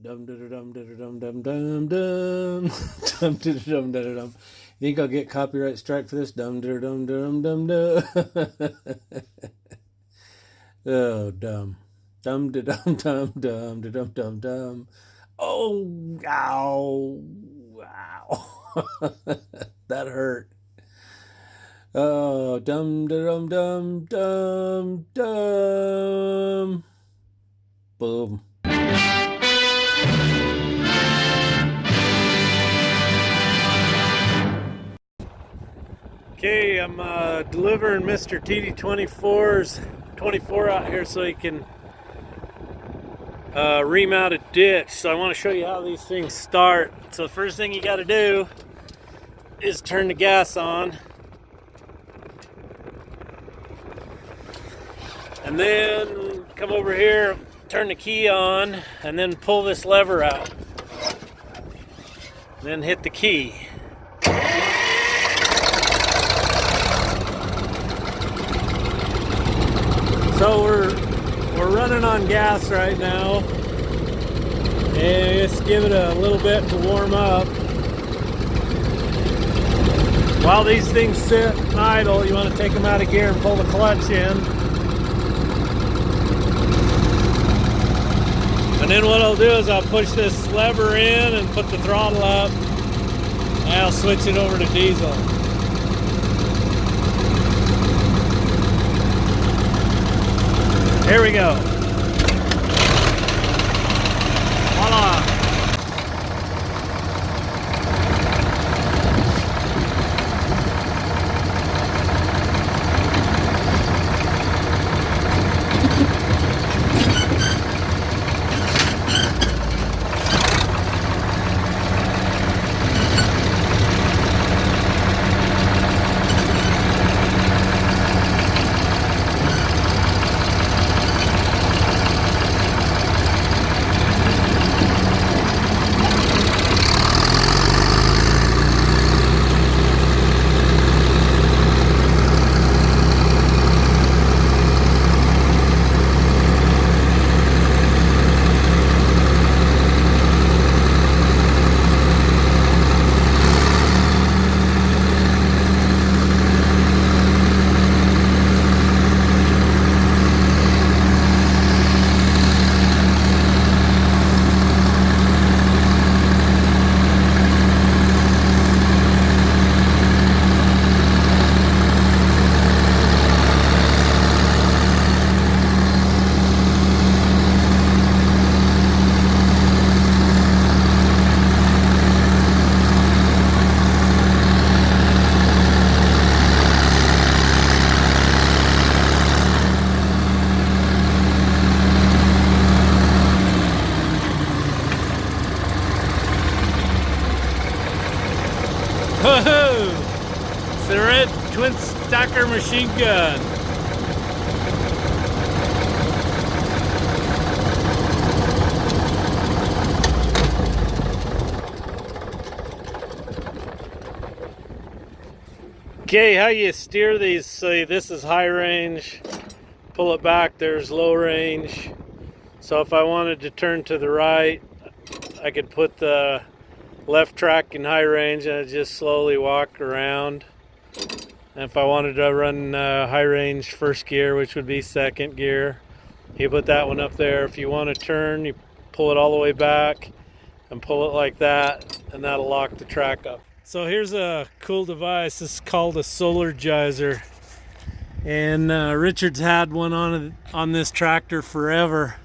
Dum dum dum dum dum dum dum dum dum dum dum dum. You think I'll get copyright strike for this? Dum dum dum dum dum dum. Oh, dumb. Dum dum dum dum dum dum dum. Oh, ow, ow. That hurt. Oh, dum dum dum dum dum. Boom. Okay, I'm delivering Mr. TD24's 24 out here so he can remount a ditch. So I want to show you how these things start. So the first thing you got to do is turn the gas on. And then come over here, turn the key on, and then pull this lever out. Then hit the key. So we're running on gas right now, and just give it a little bit to warm up. While these things sit idle, you want to take them out of gear and pull the clutch in. And then what I'll do is I'll push this lever in and put the throttle up, and I'll switch it over to diesel. Here we go. Voila. Woohoo! It's the red twin stacker machine gun. Okay, how you steer these? Say this is high range, pull it back, there's low range. So if I wanted to turn to the right, I could put the left track in high range and I just slowly walk around. And if I wanted to run high range first gear, which would be second gear, you put that one up there. If you want to turn, you pull it all the way back and pull it like that, and that'll lock the track up. So here's a cool device. This is called a Solar Geyser, and Richard's had one on this tractor forever,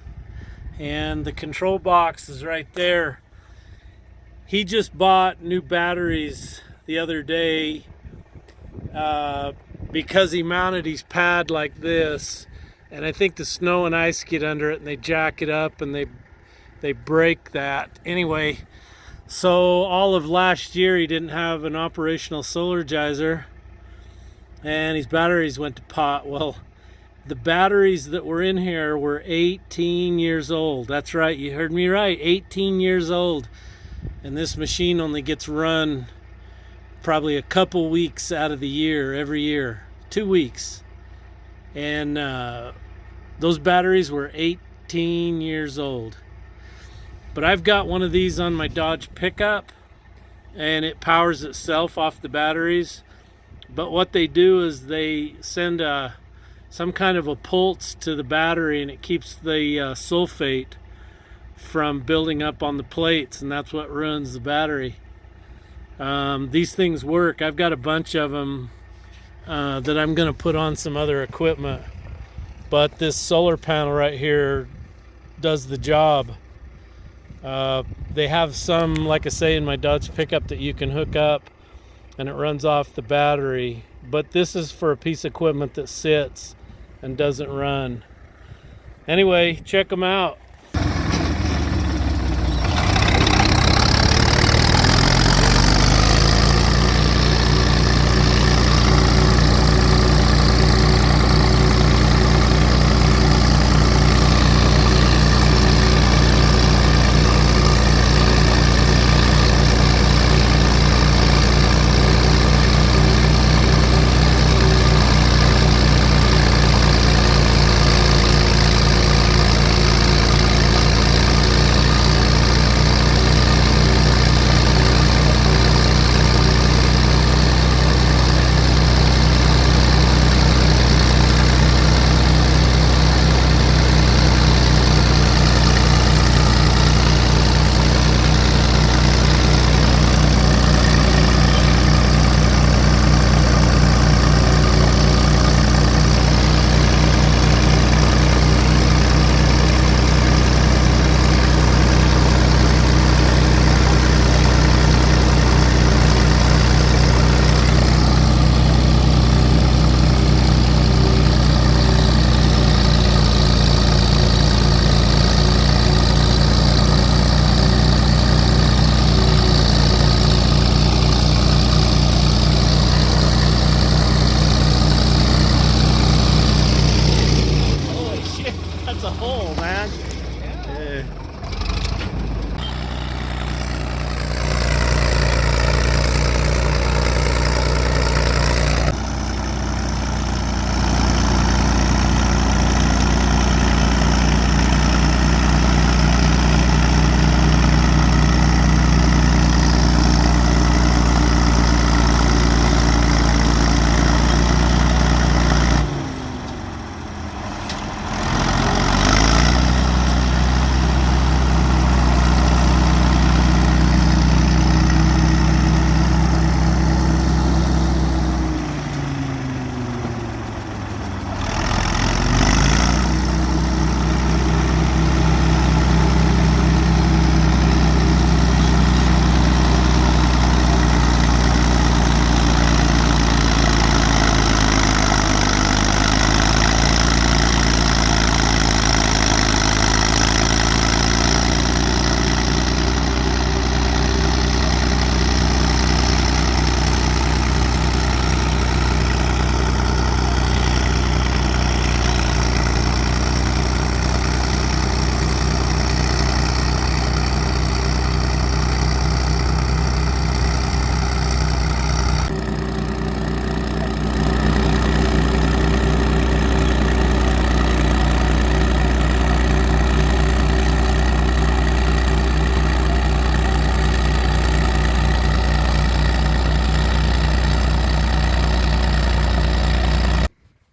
and the control box is right there. He just bought new batteries the other day because he mounted his pad like this, and I think the snow and ice get under it and they jack it up and they break that. Anyway, so all of last year he didn't have an operational Solar Geyser and his batteries went to pot. Well, the batteries that were in here were 18 years old. That's right, you heard me right, 18 years old. And this machine only gets run probably a couple weeks out of the year, every year, 2 weeks. And those batteries were 18 years old. But I've got one of these on my Dodge pickup, and it powers itself off the batteries. But what they do is they send some kind of a pulse to the battery, and it keeps the sulfate from building up on the plates, and that's what ruins the battery. These things work. I've got a bunch of them that I'm going to put on some other equipment, but this solar panel right here does the job. They have some, like I say, in my Dodge pickup that you can hook up and it runs off the battery, but this is for a piece of equipment that sits and doesn't run. Anyway, check them out. That's a hole, man. Yeah.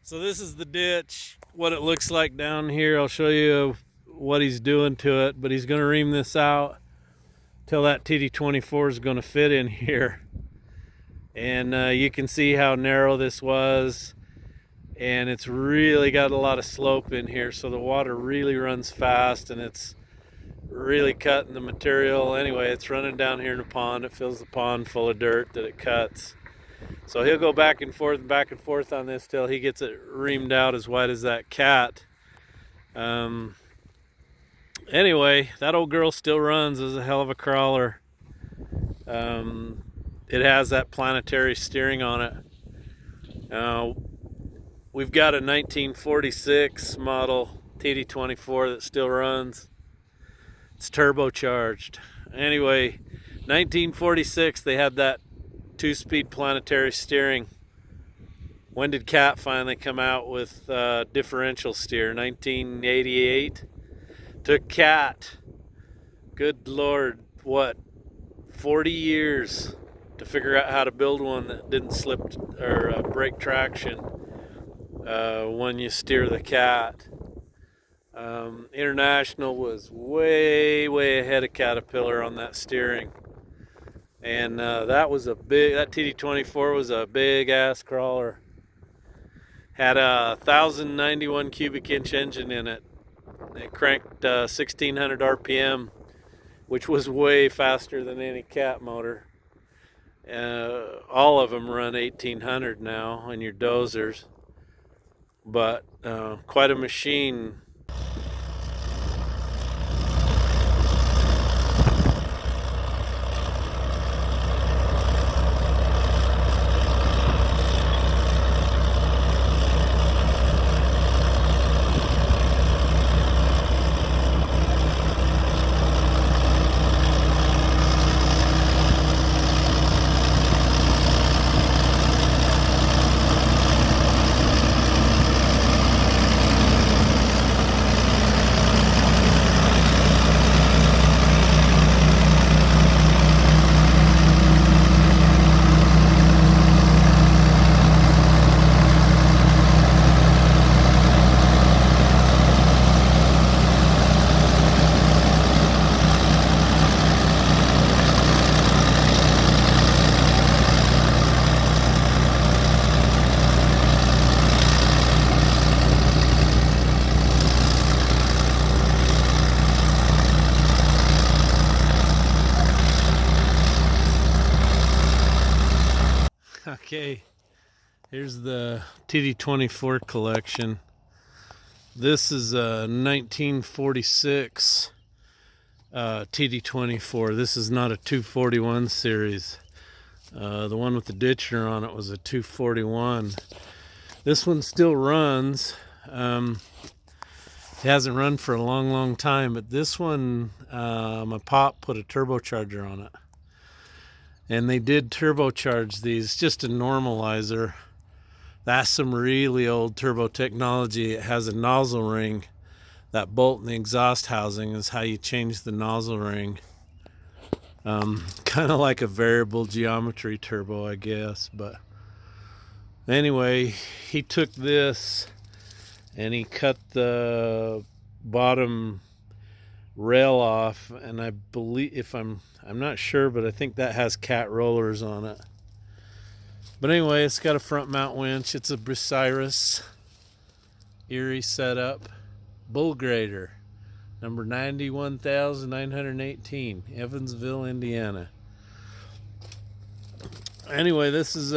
So this is the ditch, what it looks like down here. I'll show you what he's doing to it, but he's going to ream this out till that TD24 is going to fit in here. And you can see how narrow this was, and it's really got a lot of slope in here, so the water really runs fast, and it's really cutting the material. Anyway, it's running down here in the pond. It fills the pond full of dirt that it cuts. So he'll go back and forth on this till he gets it reamed out as wide as that cat. Anyway, that old girl still runs. It's a hell of a crawler. It has that planetary steering on it. We've got a 1946 model TD24 that still runs. It's turbocharged. Anyway, 1946, they had that 2-speed planetary steering. When did Cat finally come out with differential steer? 1988. Took Cat good Lord, what, 40 years to figure out how to build one that didn't slip or break traction when you steer the cat. International was way ahead of Caterpillar on that steering. And that TD24 was a big ass crawler. Had a 1,091 cubic inch engine in it. It cranked 1,600 RPM, which was way faster than any cat motor. All of them run 1,800 now in your dozers, but quite a machine. Okay, here's the TD24 collection. This is a 1946 TD24. This is not a 241 series. The one with the ditcher on it was a 241. This one still runs. It hasn't run for a long time, but this one, my pop put a turbocharger on it. And they did turbocharge these, just a normalizer. That's some really old turbo technology. It has a nozzle ring. That bolt in the exhaust housing is how you change the nozzle ring. Kind of like a variable geometry turbo, I guess. But anyway, he took this and he cut the bottom rail off, and I believe, I'm not sure, but I think that has cat rollers on it. But anyway, it's got a front mount winch. It's a Bucyrus Erie setup. Bull grader, number 91,918, Evansville, Indiana. Anyway, this is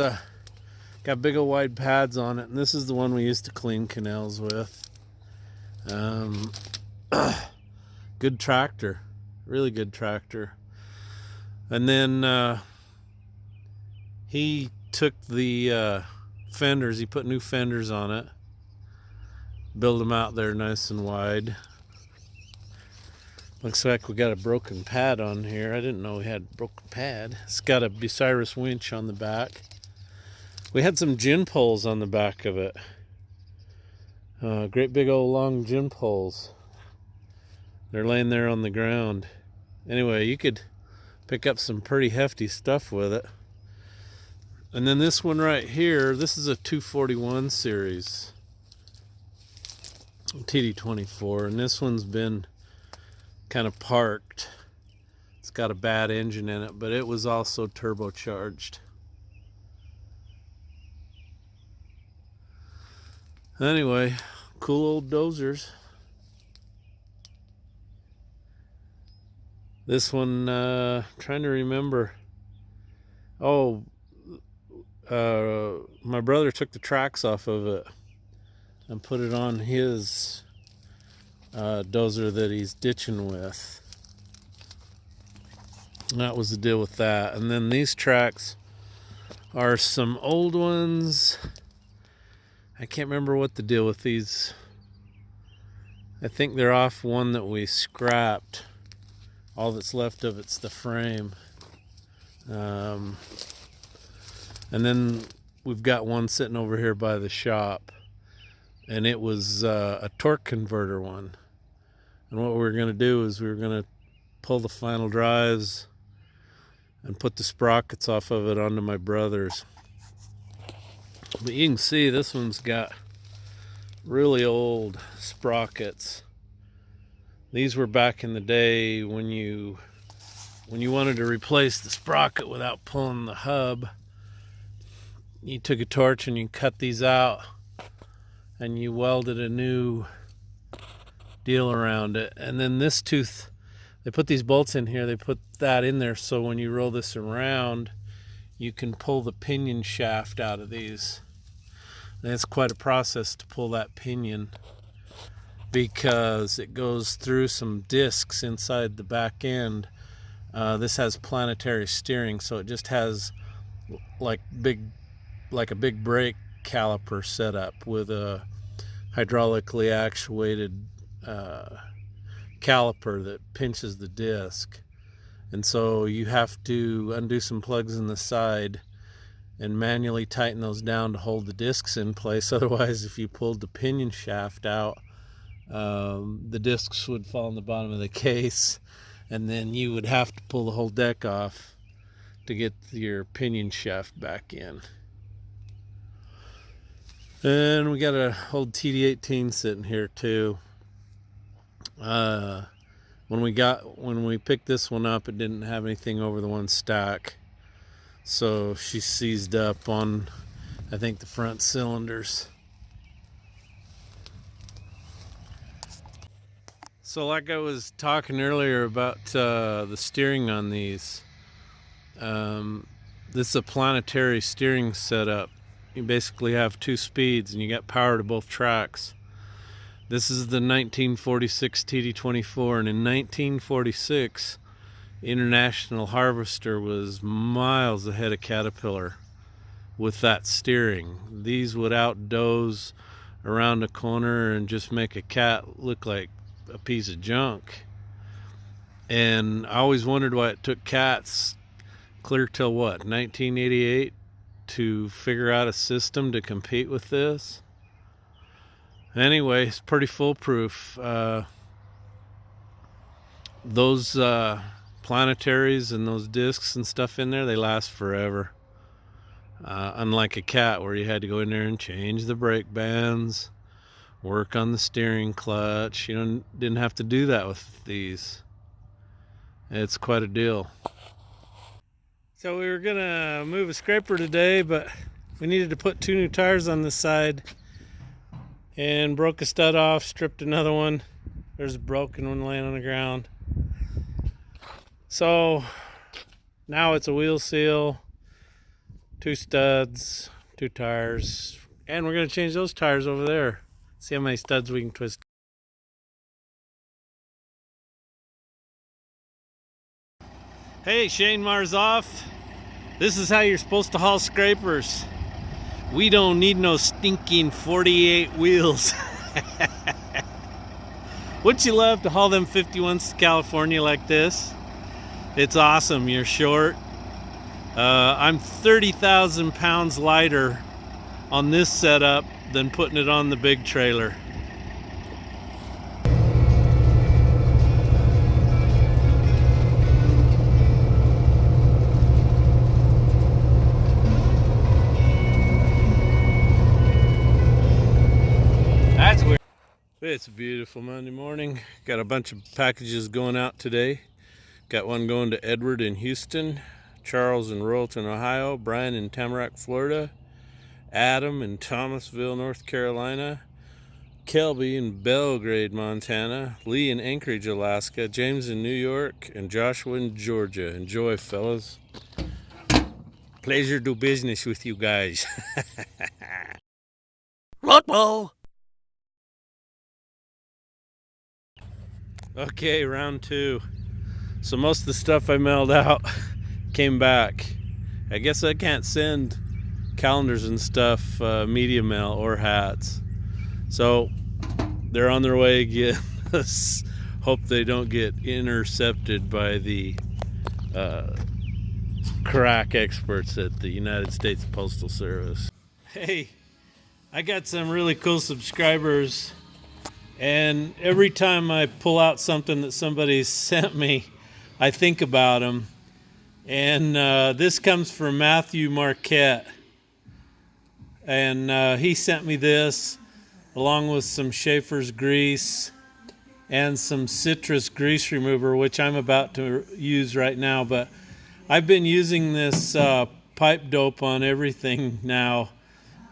got big old wide pads on it, and this is the one we used to clean canals with. Good tractor, really good tractor. And then he took the fenders, he put new fenders on it, built them out there nice and wide. Looks like we got a broken pad on here. I didn't know we had a broken pad. It's got a Bucyrus winch on the back. We had some gin poles on the back of it. Great big old long gin poles. They're laying there on the ground. Anyway, you could pick up some pretty hefty stuff with it. And then this one right here, this is a 241 series TD24, and this one's been kind of parked. It's got a bad engine in it, but it was also turbocharged. Anyway, cool old dozers. This one, trying to remember. Oh, my brother took the tracks off of it and put it on his dozer that he's ditching with. And that was the deal with that. And then these tracks are some old ones. I can't remember what the deal with these. I think they're off one that we scrapped. All that's left of it's the frame. And then we've got one sitting over here by the shop, and it was a torque converter one. And what we were going to do is we were going to pull the final drives and put the sprockets off of it onto my brother's. But you can see this one's got really old sprockets. These were back in the day when you wanted to replace the sprocket without pulling the hub. You took a torch and you cut these out and you welded a new deal around it. And then this tooth, they put these bolts in here, they put that in there so when you roll this around, you can pull the pinion shaft out of these. And it's quite a process to pull that pinion because it goes through some discs inside the back end. This has planetary steering, so it just has like a big brake caliper setup with a hydraulically actuated caliper that pinches the disc. And so you have to undo some plugs in the side and manually tighten those down to hold the discs in place. Otherwise, if you pulled the pinion shaft out, the discs would fall in the bottom of the case, and then you would have to pull the whole deck off to get your pinion shaft back in. And we got an old TD18 sitting here too. When we picked this one up, it didn't have anything over the one stack, so she seized up on, I think, the front cylinders. So like I was talking earlier about the steering on these, this is a planetary steering setup. You basically have two speeds and you got power to both tracks. This is the 1946 TD24, and in 1946, International Harvester was miles ahead of Caterpillar with that steering. These would outdoze around a corner and just make a cat look like a piece of junk. And I always wondered why it took cats clear till what, 1988 to figure out a system to compete with this. Anyway, it's pretty foolproof. Those planetaries and those discs and stuff in there, they last forever. Unlike a cat where you had to go in there and change the brake bands, work on the steering clutch. You didn't have to do that with these. It's quite a deal. So we were gonna move a scraper today, but we needed to put 2 new tires on this side, and broke a stud off, stripped another one. There's a broken one laying on the ground. So now it's a wheel seal, 2 studs, 2 tires, and we're gonna change those tires over there. See how many studs we can twist. Hey, Shane Mars off. This is how you're supposed to haul scrapers. We don't need no stinking 48 wheels. Wouldn't you love to haul them 51s to California like this? It's awesome. You're short. I'm 30,000 pounds lighter on this setup than putting it on the big trailer. That's weird. It's a beautiful Monday morning. Got a bunch of packages going out today. Got one going to Edward in Houston, Charles in Royalton, Ohio, Brian in Tamarack, Florida, Adam in Thomasville, North Carolina, Kelby in Belgrade, Montana, Lee in Anchorage, Alaska, James in New York, and Joshua in Georgia. Enjoy, fellas. Pleasure to do business with you guys. Rockball. Okay, round 2. So most of the stuff I mailed out came back. I guess I can't send calendars and stuff media mail or hats. So they're on their way again. Hope they don't get intercepted by the crack experts at the United States Postal Service. Hey, I got some really cool subscribers, and every time I pull out something that somebody sent me, I think about them. And this comes from Matthew Marquette. And he sent me this along with some Schaefer's grease and some citrus grease remover, which I'm about to use right now. But I've been using this pipe dope on everything now.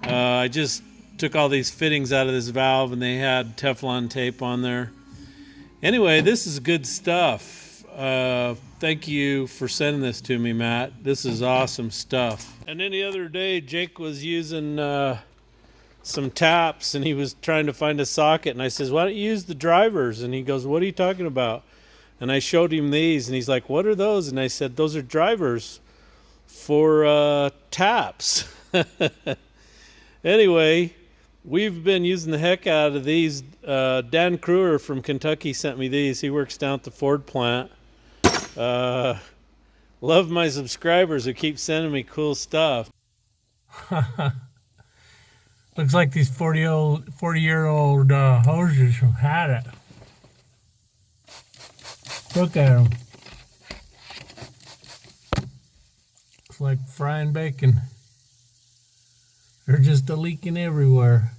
I just took all these fittings out of this valve and they had Teflon tape on there. Anyway, this is good stuff. Thank you for sending this to me, Matt. This is awesome stuff. And then the other day, Jake was using some taps and he was trying to find a socket. And I says, why don't you use the drivers? And he goes, what are you talking about? And I showed him these and he's like, what are those? And I said, those are drivers for taps. Anyway, we've been using the heck out of these. Dan Kruer from Kentucky sent me these. He works down at the Ford plant. Love my subscribers who keep sending me cool stuff. Looks like these 40-year-old hoses had it. Look at them. It's like frying bacon. They're just leaking everywhere.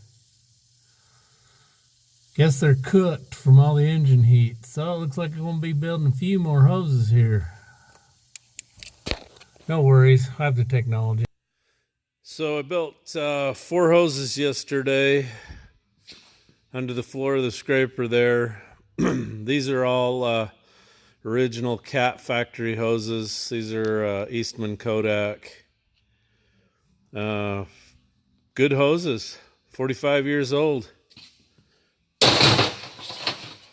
Guess they're cooked from all the engine heat. So it looks like I'm going to be building a few more hoses here. No worries, I have the technology. So I built 4 hoses yesterday under the floor of the scraper there. These are all original Cat factory hoses. These are Eastman Kodak. Good hoses, 45 years old.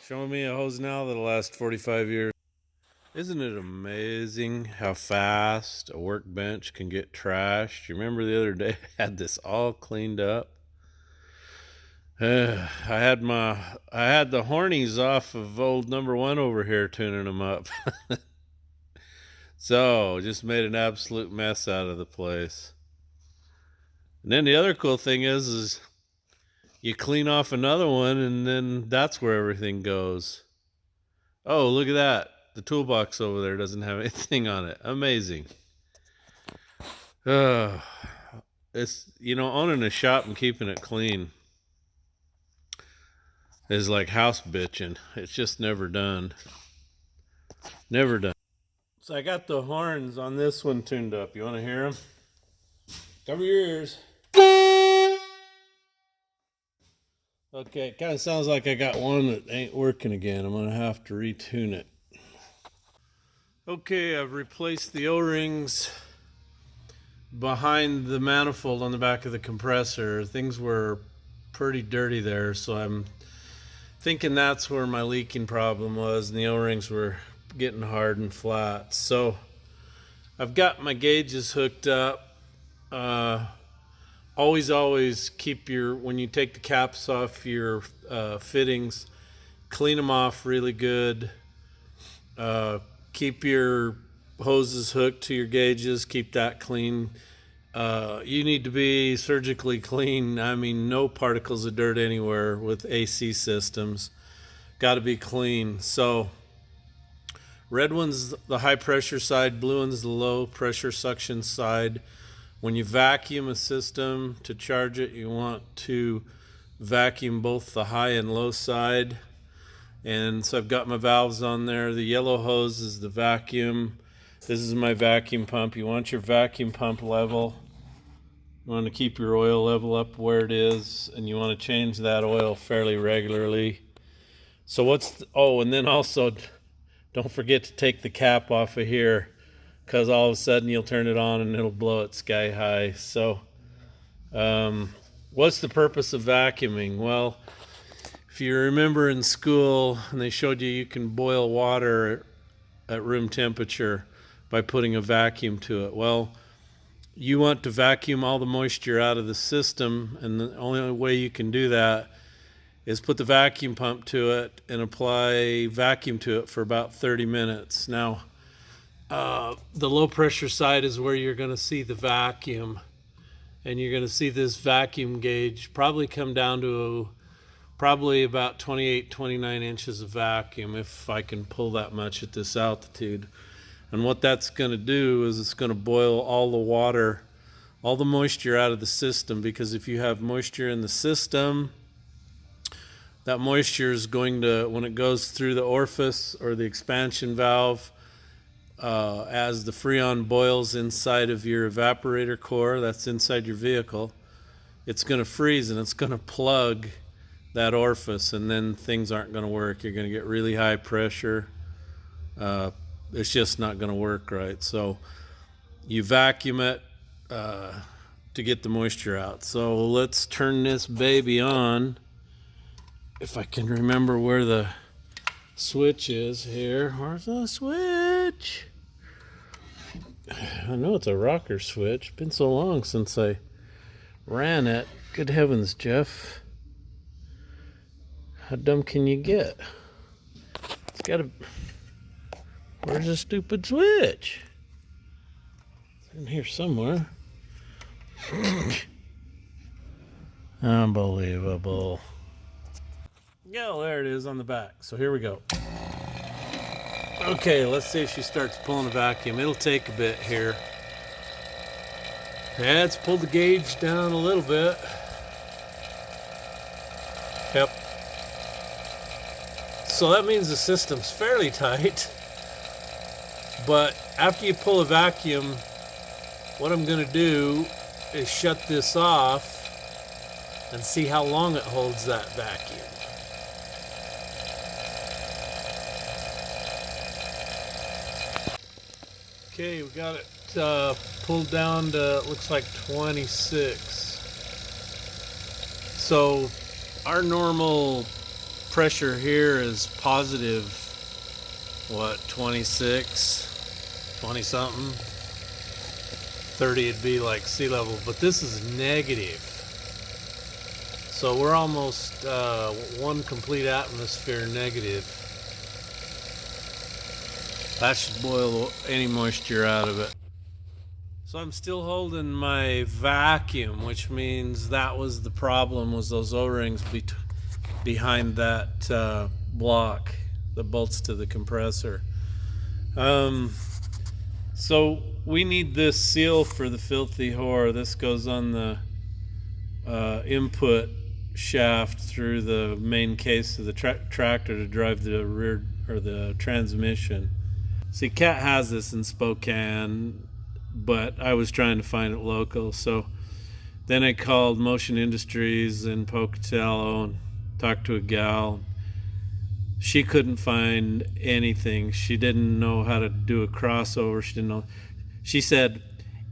Showing me a hose now that'll last 45 years. Isn't it amazing how fast a workbench can get trashed? You remember the other day I had this all cleaned up? I had the hornies off of old number 1 over here tuning them up. So just made an absolute mess out of the place. And then the other cool thing is you clean off another one and then that's where everything goes. Oh, look at that. The toolbox over there doesn't have anything on it. Amazing. It's, owning a shop and keeping it clean is like house bitching. It's just never done. Never done. So I got the horns on this one tuned up. You want to hear them? Cover your ears. Okay, it kind of sounds like I got one that ain't working again. I'm going to have to retune it. Okay, I've replaced the O-rings behind the manifold on the back of the compressor. Things were pretty dirty there, so I'm thinking that's where my leaking problem was, and the O-rings were getting hard and flat. So I've got my gauges hooked up. Always keep when you take the caps off your fittings, clean them off really good. Keep your hoses hooked to your gauges, keep that clean. You need to be surgically clean. I mean, no particles of dirt anywhere with AC systems. Got to be clean. So red one's the high pressure side, blue one's the low pressure suction side. When you vacuum a system to charge it, you want to vacuum both the high and low side. And so I've got my valves on there. The yellow hose is the vacuum. This is my vacuum pump. You want your vacuum pump level. You want to keep your oil level up where it is, and you want to change that oil fairly regularly. So and then also don't forget to take the cap off of here, because all of a sudden you'll turn it on and it'll blow it sky high. So what's the purpose of vacuuming? Well, if you remember in school, and they showed you can boil water at room temperature by putting a vacuum to it. Well, you want to vacuum all the moisture out of the system, and the only way you can do that is put the vacuum pump to it and apply vacuum to it for about 30 minutes. Now, the low pressure side is where you're going to see the vacuum, and you're going to see this vacuum gauge probably come down to probably about 28, 29 inches of vacuum if I can pull that much at this altitude. And what that's going to do is it's going to boil all the water, all the moisture out of the system, because if you have moisture in the system, that moisture is going to, when it goes through the orifice or the expansion valve, as the Freon boils inside of your evaporator core that's inside your vehicle, it's going to freeze and it's going to plug that orifice, and then things aren't going to work. You're going to get really high pressure. It's just not going to work right. So you vacuum it to get the moisture out. So let's turn this baby on. If I can remember where the switch is here. Where's the switch? I know it's a rocker switch. Been so long since I ran it. Good heavens, Jeff. How dumb can you get? It's got a... Where's the stupid switch? It's in here somewhere. Unbelievable. Yeah, well, there it is on the back. So here we go. Okay, let's see if she starts pulling a vacuum. It'll take a bit here. Yeah, it's pulled the gauge down a little bit. Yep. So that means the system's fairly tight. But after you pull a vacuum, what I'm going to do is shut this off and see how long it holds that vacuum. Okay, we got it pulled down to, looks like 26. So our normal pressure here is positive, what, 26, 20 something? 30 would be like sea level, but this is negative. So we're almost one complete atmosphere negative. That should boil any moisture out of it. So I'm still holding my vacuum, which means that was the problem, was those O-rings behind that block that bolts to the compressor. So we need this seal for the filthy whore. This goes on the input shaft through the main case of the tractor to drive the rear or the transmission. See, Cat has this in Spokane, but I was trying to find it local. So then I called Motion Industries in Pocatello and talked to a gal. She couldn't find anything. She didn't know how to do a crossover. She didn't know. She said,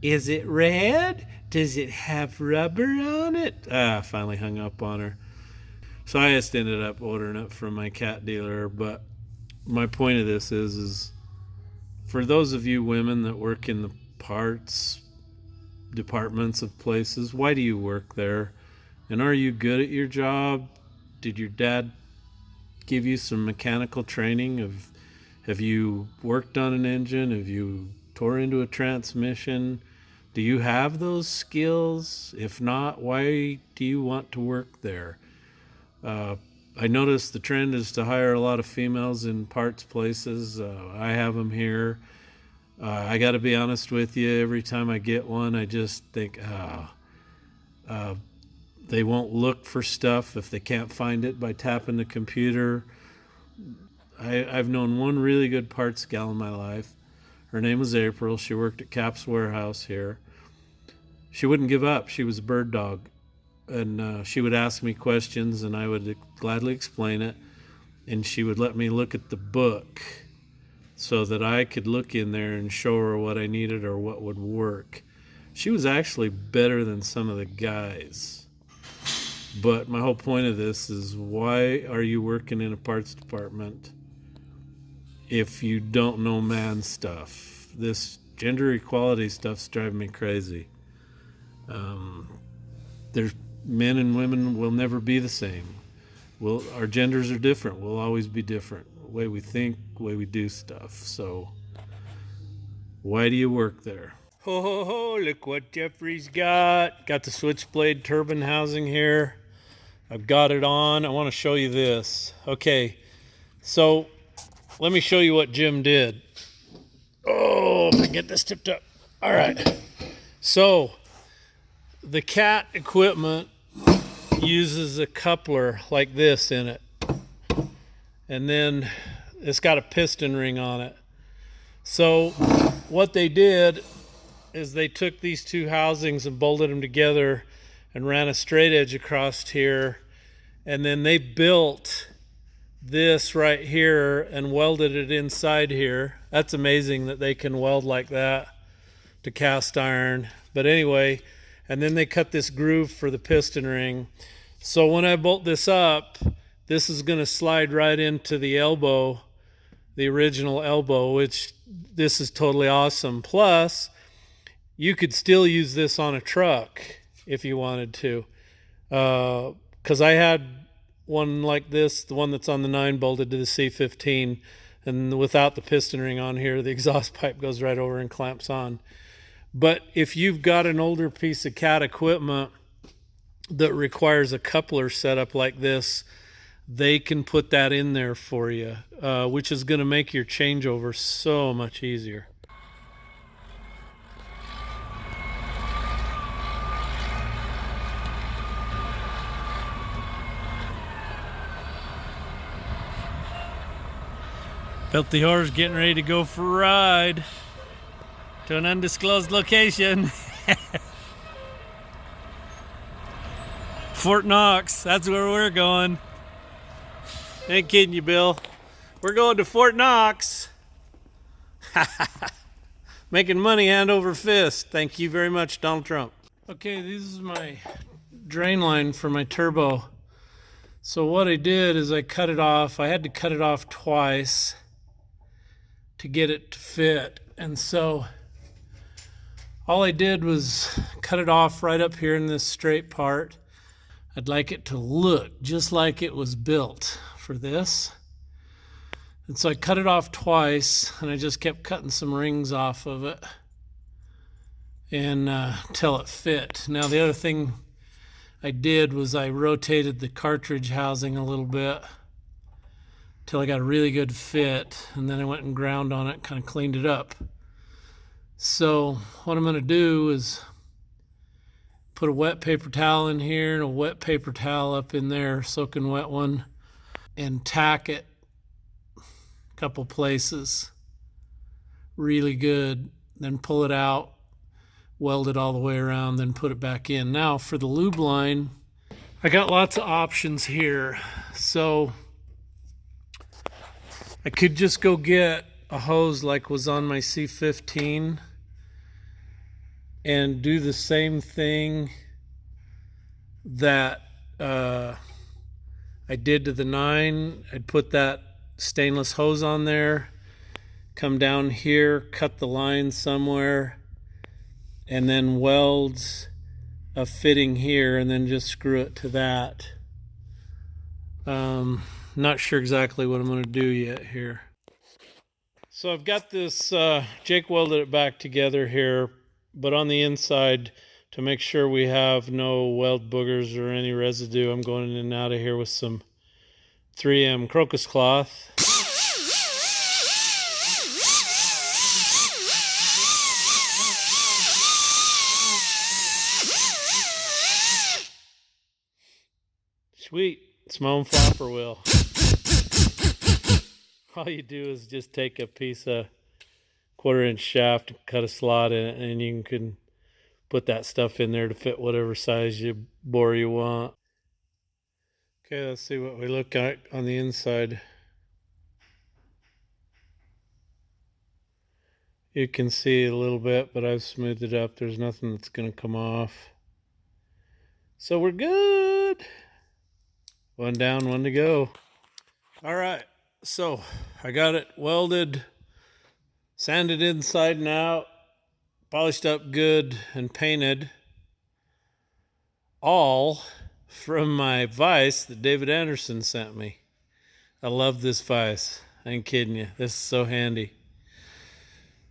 "Is it red? Does it have rubber on it?" I finally hung up on her. So I just ended up ordering it from my Cat dealer. But my point of this is for those of you women that work in the parts departments of places, why do you work there? And are you good at your job? Did your dad give you some mechanical training? Have you worked on an engine? Have you tore into a transmission? Do you have those skills? If not, why do you want to work there? I noticed the trend is to hire a lot of females in parts places. I have them here. I got to be honest with you, every time I get one, I just think, they won't look for stuff if they can't find it by tapping the computer. I've known one really good parts gal in my life. Her name was April. She worked at Cap's Warehouse here. She wouldn't give up. She was a bird dog. And she would ask me questions, and I would gladly explain it. And she would let me look at the book so that I could look in there and show her what I needed or what would work. She was actually better than some of the guys. But my whole point of this is, why are you working in a parts department if you don't know man stuff? This gender equality stuff's driving me crazy. There's men and women will never be the same. Our genders are different. We'll always be different. The way we think, the way we do stuff. So why do you work there? Ho ho ho, look what Jeffrey's got. Got the Switchblade turbine housing here. I've got it on. I want to show you this. Okay, so let me show you what Jim did. Oh, if I can get this tipped up. All right. So the cat equipment uses a coupler like this in it. And then it's got a piston ring on it. So what they did is they took these two housings and bolted them together and ran a straight edge across here. And then they built this right here and welded it inside here. That's amazing that they can weld like that to cast iron. But anyway, and then they cut this groove for the piston ring. So when I bolt this up, this is going to slide right into the elbow, the original elbow, which this is totally awesome. Plus, you could still use this on a truck if you wanted to. Because I had one like this, the one that's on the 9 bolted to the C15, and without the piston ring on here, the exhaust pipe goes right over and clamps on. But if you've got an older piece of cat equipment that requires a coupler setup like this, they can put that in there for you, which is going to make your changeover so much easier. Filthy Horse getting ready to go for a ride to an undisclosed location. Fort Knox, that's where we're going. Ain't kidding you, Bill. We're going to Fort Knox. Making money hand over fist. Thank you very much, Donald Trump. Okay, this is my drain line for my turbo. So what I did is I cut it off. I had to cut it off twice to get it to fit. And so all I did was cut it off right up here in this straight part. I'd like it to look just like it was built for this. And so I cut it off twice, and I just kept cutting some rings off of it and till it fit. Now the other thing I did was I rotated the cartridge housing a little bit till I got a really good fit, and then I went and ground on it, kind of cleaned it up. So what I'm going to do is put a wet paper towel in here and a wet paper towel up in there, soaking wet one, and tack it a couple places really good, then pull it out, weld it all the way around, then put it back in. Now for the lube line, I got lots of options here. So I could just go get a hose like was on my C15 and do the same thing that I did to the 9. I'd put that stainless hose on there, come down here, cut the line somewhere, and then weld a fitting here and then just screw it to that. Not sure exactly what I'm going to do yet here. So I've got this, Jake welded it back together here, but on the inside, to make sure we have no weld boogers or any residue, I'm going in and out of here with some 3M crocus cloth. Sweet, it's my own flopper wheel. All you do is just take a piece of 1/4-inch shaft and cut a slot in it, and you can put that stuff in there to fit whatever size bore you want. Okay, let's see what we look at on the inside. You can see a little bit, but I've smoothed it up. There's nothing that's going to come off. So we're good. One down, one to go. All right, so I got it welded, sanded inside and out, polished up good, and painted. All from my vise that David Anderson sent me. I love this vise. I ain't kidding you. This is so handy.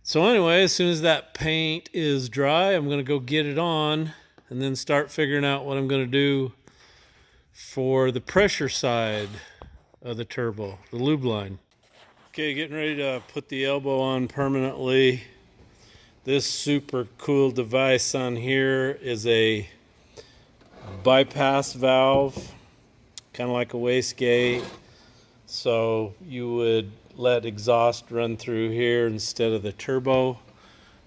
So anyway, as soon as that paint is dry, I'm going to go get it on and then start figuring out what I'm going to do for the pressure side of the turbo, the lube line. Okay, getting ready to put the elbow on permanently. This super cool device on here is a bypass valve, kind of like a wastegate. So you would let exhaust run through here instead of the turbo.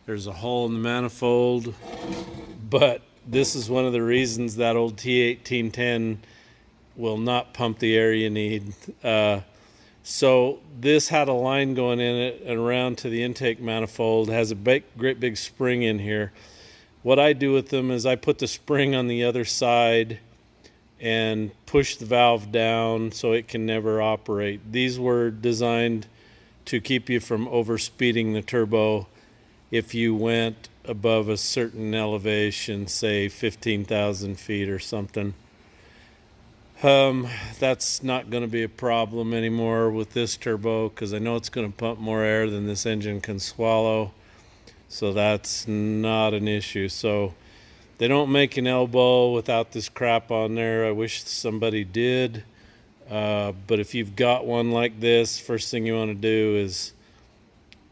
There's a hole in the manifold, but this is one of the reasons that old T1810 will not pump the air you need. So this had a line going in it and around to the intake manifold. It has a great big spring in here. What I do with them is I put the spring on the other side and push the valve down so it can never operate. These were designed to keep you from overspeeding the turbo if you went above a certain elevation, say 15,000 feet or something. That's not going to be a problem anymore with this turbo because I know it's going to pump more air than this engine can swallow. So that's not an issue. So they don't make an elbow without this crap on there. I wish somebody did. But if you've got one like this, first thing you want to do is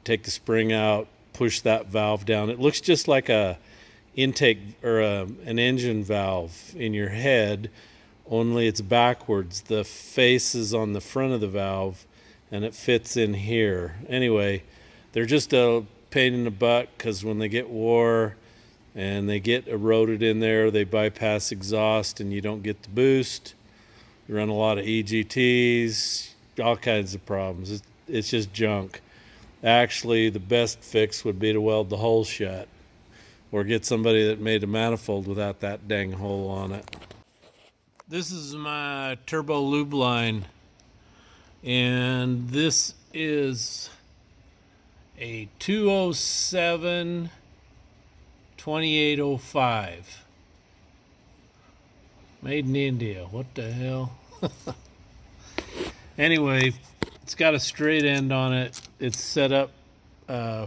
take the spring out, push that valve down. It looks just like a intake or an engine valve in your head, only it's backwards. The face is on the front of the valve and it fits in here. Anyway, they're just a pain in the butt because when they get wore and they get eroded in there, they bypass exhaust and you don't get the boost. You run a lot of EGTs, all kinds of problems. It's just junk. Actually, the best fix would be to weld the hole shut or get somebody that made a manifold without that dang hole on it. This is my turbo lube line, and this is a 207 2805 made in India. What the hell? Anyway, it's got a straight end on it. It's set up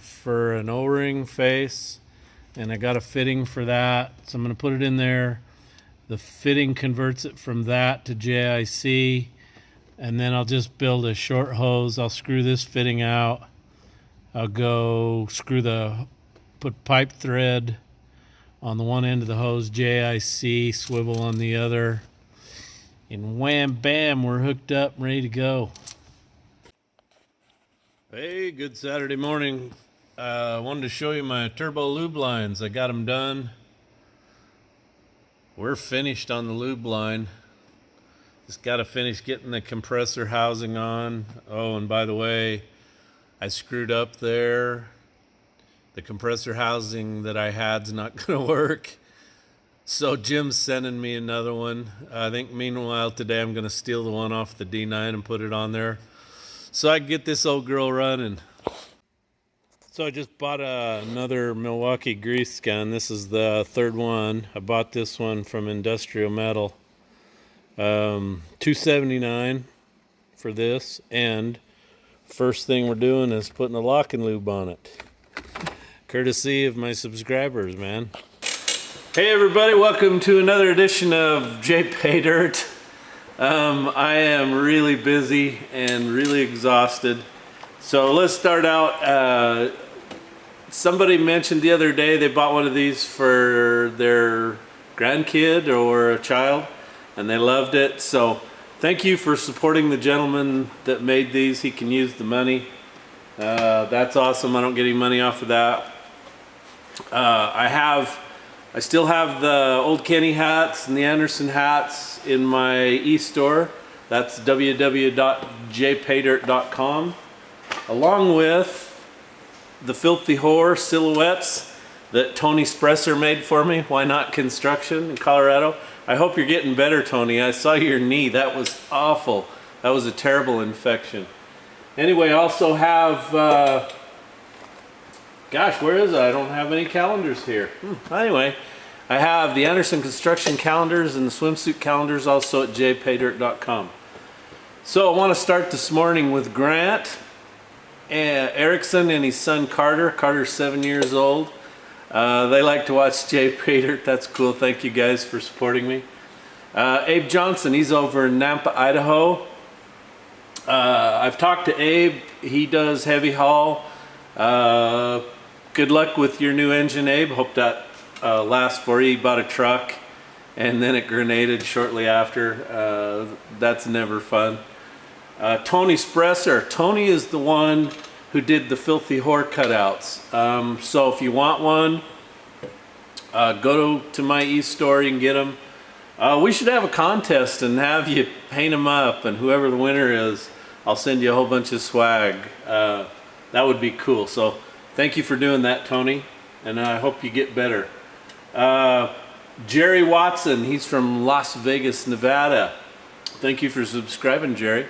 for an O-ring face, and I got a fitting for that, so I'm going to put it in there. The fitting converts it from that to JIC, and then I'll just build a short hose. I'll screw this fitting out. I'll go put pipe thread on the one end of the hose, JIC, swivel on the other, and wham bam, we're hooked up and ready to go. Hey, good Saturday morning. I wanted to show you my turbo lube lines. I got them done. We're finished on the lube line. Just got to finish getting the compressor housing on. Oh, and by the way, I screwed up there. The compressor housing that I had's not going to work. So Jim's sending me another one. I think meanwhile today I'm going to steal the one off the D9 and put it on there so I can get this old girl running. So I just bought another Milwaukee grease gun. This is the third one. I bought this one from Industrial Metal. $279 for this, and first thing we're doing is putting a lock and lube on it. Courtesy of my subscribers, man. Hey everybody, welcome to another edition of Jpaydirt. I am really busy and really exhausted. So let's start out. Somebody mentioned the other day they bought one of these for their grandkid or a child, and they loved it. So thank you for supporting the gentleman that made these. He can use the money. That's awesome. I don't get any money off of that. I still have the old Kenny hats and the Anderson hats in my e-store. That's www.jpaydirt.com, along with the Filthy Whore silhouettes that Tony Spresser made for me. Why Not Construction in Colorado. I hope you're getting better, Tony. I saw your knee. That was awful. That was a terrible infection. Anyway, I also have, gosh, where is it? I don't have any calendars here. Anyway, I have the Anderson Construction calendars and the swimsuit calendars also at jpaydirt.com. So I want to start this morning with Grant Erickson and his son Carter. Carter's 7 years old. They like to watch Jpaydirt. That's cool. Thank you guys for supporting me. Abe Johnson, he's over in Nampa, Idaho. I've talked to Abe. He does heavy haul. Good luck with your new engine, Abe. Hope that lasts for you. He bought a truck and then it grenaded shortly after. That's never fun. Tony Spresser. Tony is the one who did the filthy whore cutouts. So if you want one, go to my e-store, you can get them. We should have a contest and have you paint them up, and whoever the winner is, I'll send you a whole bunch of swag. That would be cool. So thank you for doing that, Tony, and I hope you get better. Jerry Watson, he's from Las Vegas, Nevada. Thank you for subscribing, Jerry.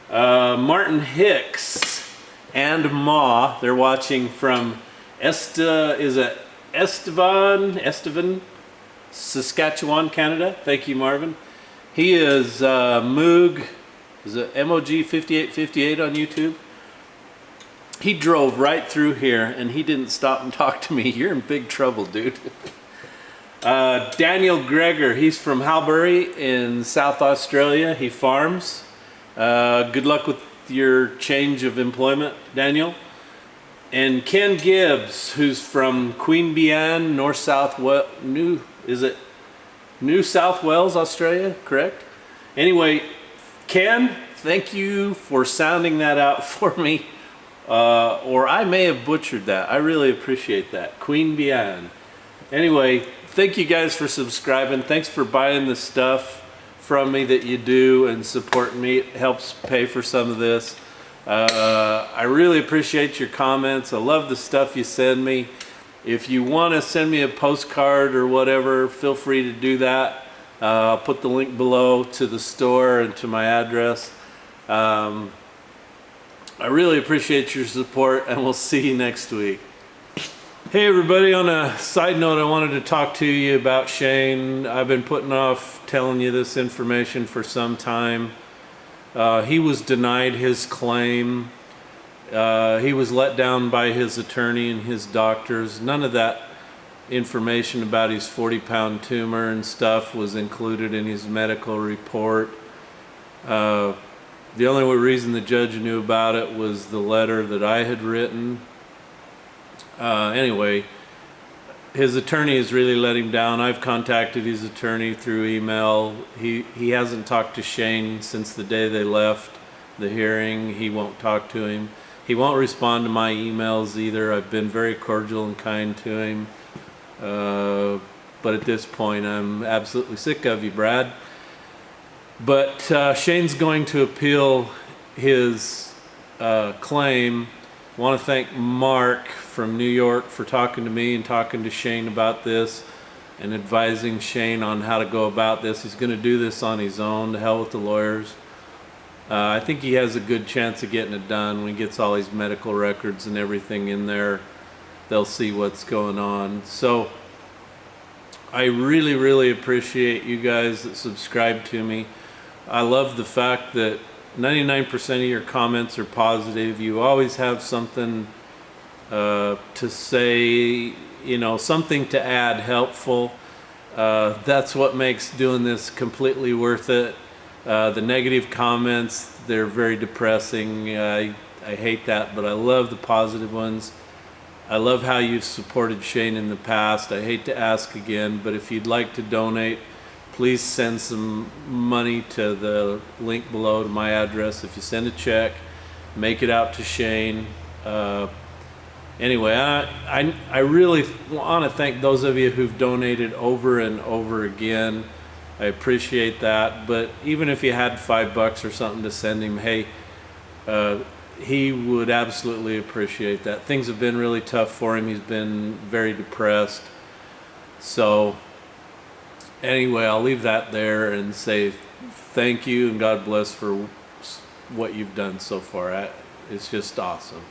Martin Hicks and Ma, they're watching from Estevan, Saskatchewan, Canada. Thank you, Marvin. He is Moog, is it MOG 5858 on YouTube? He drove right through here and he didn't stop and talk to me. You're in big trouble, dude. Daniel Greger, he's from Halbury in South Australia. He farms. Good luck with your change of employment, Daniel. And Ken Gibbs, who's from Queanbeyan, New South Wales, Australia, correct? Anyway, Ken, thank you for sounding that out for me. Or I may have butchered that. I really appreciate that. Queanbeyan. Anyway, thank you guys for subscribing. Thanks for buying the stuff from me that you do and supporting me. It helps pay for some of this. I really appreciate your comments. I love the stuff you send me. If you want to send me a postcard or whatever, feel free to do that. I'll put the link below to the store and to my address. I really appreciate your support, and we'll see you next week. Hey everybody, on a side note, I wanted to talk to you about Shane. I've been putting off telling you this information for some time. He was denied his claim. He was let down by his attorney and his doctors. None of that information about his 40-pound tumor and stuff was included in his medical report. The only reason the judge knew about it was the letter that I had written. Anyway, his attorney has really let him down. I've contacted his attorney through email. He hasn't talked to Shane since the day they left the hearing. He won't talk to him. He won't respond to my emails either. I've been very cordial and kind to him. But at this point, I'm absolutely sick of you, Brad. But Shane's going to appeal his claim. I want to thank Mark from New York for talking to me and talking to Shane about this and advising Shane on how to go about this. He's going to do this on his own. To hell with the lawyers. I think he has a good chance of getting it done. When he gets all his medical records and everything in there, they'll see what's going on. So I really, really appreciate you guys that subscribe to me. I love the fact that 99% of your comments are positive. You always have something to say, you know, something to add, helpful. That's what makes doing this completely worth it. The negative comments, they're very depressing. I hate that, but I love the positive ones. I love how you've supported Shane in the past. I hate to ask again, but if you'd like to donate, please send some money to the link below to my address. If you send a check, make it out to Shane. Anyway, I really want to thank those of you who've donated over and over again. I appreciate that. But even if you had $5 or something to send him, hey, he would absolutely appreciate that. Things have been really tough for him. He's been very depressed. So anyway, I'll leave that there and say thank you and God bless for what you've done so far. It's just awesome.